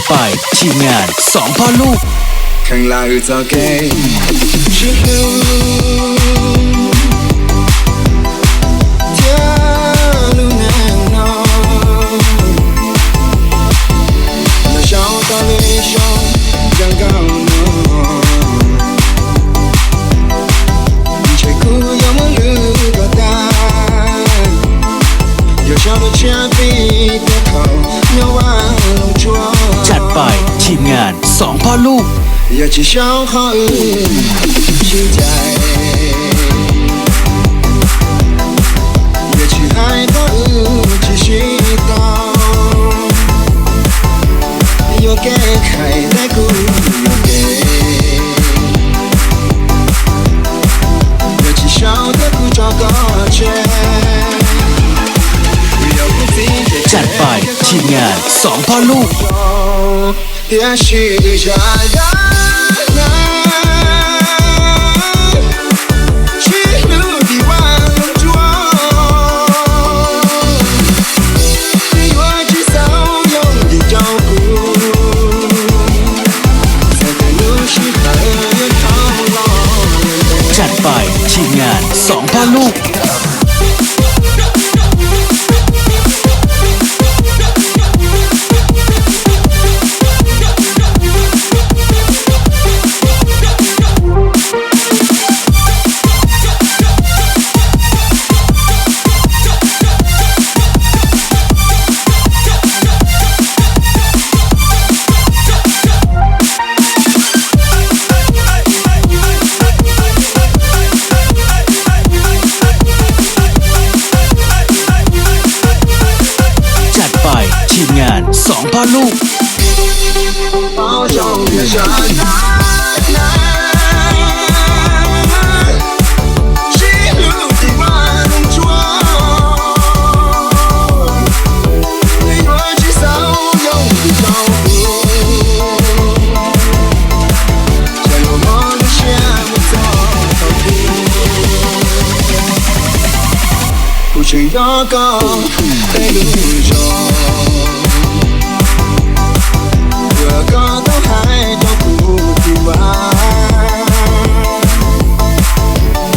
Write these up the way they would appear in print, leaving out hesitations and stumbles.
ไปทีมงานสองพ่อลูกข้างล่างคือจอเกย์ชิลูเธอรู้แน่นอนและชาวตาเลชองยังก้าวหน้าใช่กูยังไม่รู้ก็ได้有想到前辈的口要玩弄妆จัดไปทีมงานสองพ่อลูก要去消耗期待也去爱到继续到又给开来过又给要去笑的不找个圈จัดไปทีมงานสองพ่อลูก也许这样去路的万桩你我去骚扰的照顾在对路是很有套路จัดไปทีมงานสองพ่อลูกทีมงานสองพ่อลูก不去那个在路上个都还都不听完，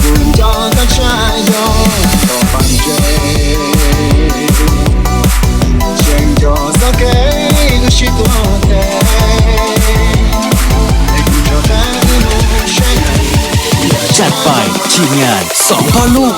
不能找到柴油都反追，先就送给个许多的，爱不着在路上。จัดไปทีมงานสองพ่อลูก